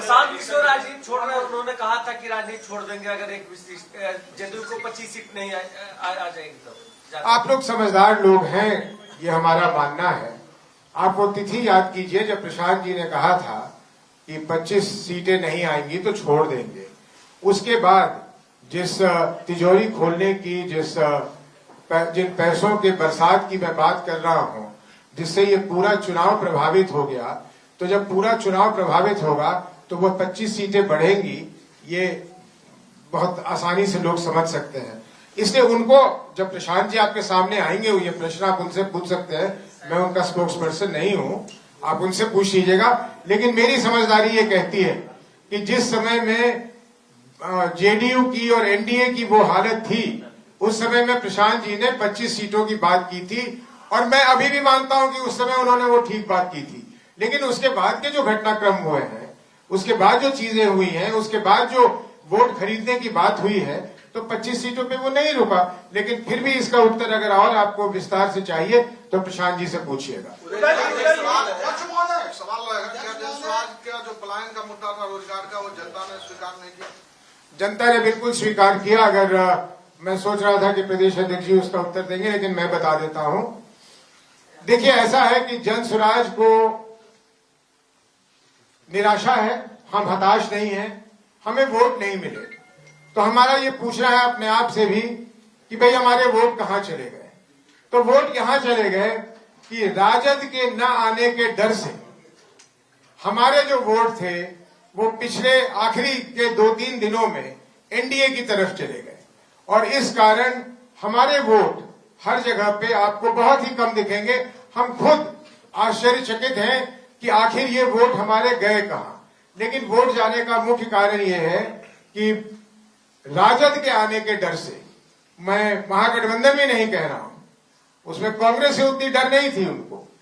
प्रशांत किशोर राजनीति छोड़ रहे हैं। उन्होंने कहा था कि राजनीति छोड़ देंगे अगर एक जदयू को 25 सीट नहीं आ जाएगी तो। आप लोग समझदार लोग हैं, ये हमारा मानना है। आप वो तिथि याद कीजिए जब प्रशांत जी ने कहा था कि 25 सीटें नहीं आएंगी तो छोड़ देंगे। उसके बाद जिस तिजोरी खोलने की, जिन पैसों के बरसात की मैं बात कर रहा हूं, जिससे ये पूरा चुनाव प्रभावित हो गया, तो जब पूरा चुनाव प्रभावित होगा तो वो 25 सीटें बढ़ेंगी, ये बहुत आसानी से लोग समझ सकते हैं। इसलिए उनको, जब प्रशांत जी आपके सामने आएंगे, ये प्रश्न आप उनसे पूछ सकते हैं, मैं उनका स्पोक्स पर्सन नहीं हूं, आप उनसे पूछ लीजिएगा। लेकिन मेरी समझदारी ये कहती है कि जिस समय में जेडीयू की और एनडीए की वो हालत थी, उस समय में प्रशांत जी ने 25 सीटों की बात की थी, और मैं अभी भी मानता हूं कि उस समय उन्होंने वो ठीक बात की थी। लेकिन उसके बाद के जो घटनाक्रम हुए हैं, उसके बाद जो चीजें हुई हैं, उसके बाद जो वोट खरीदने की बात हुई है, तो 25 सीटों पे वो नहीं रुका। लेकिन फिर भी इसका उत्तर अगर और आपको विस्तार से चाहिए तो प्रशांत जी से पूछिएगा। सवाल क्या जो पलायन का मुद्दा था रोजगार का, वो जनता ने स्वीकार नहीं किया? जनता ने बिल्कुल स्वीकार किया। अगर मैं सोच रहा था कि प्रदेश अध्यक्ष जी उसका उत्तर देंगे, लेकिन मैं बता देता हूं। देखिए, ऐसा है कि जन स्वराज को निराशा है, हम हताश नहीं हैं, हमें वोट नहीं मिले, तो हमारा ये पूछना है अपने आप से भी कि भाई हमारे वोट कहां चले गए। तो वोट यहां चले गए कि राजद के न आने के डर से हमारे जो वोट थे वो पिछले आखिरी के 2-3 दिनों में एनडीए की तरफ चले गए, और इस कारण हमारे वोट हर जगह पे आपको बहुत ही कम दिखेंगे। हम खुद आश्चर्यचकित हैं कि आखिर ये वोट हमारे गए कहां। लेकिन वोट जाने का मुख्य कारण ये है कि राजद के आने के डर से, मैं महागठबंधन भी नहीं कह रहा हूं, उसमें कांग्रेस से उतनी डर नहीं थी उनको,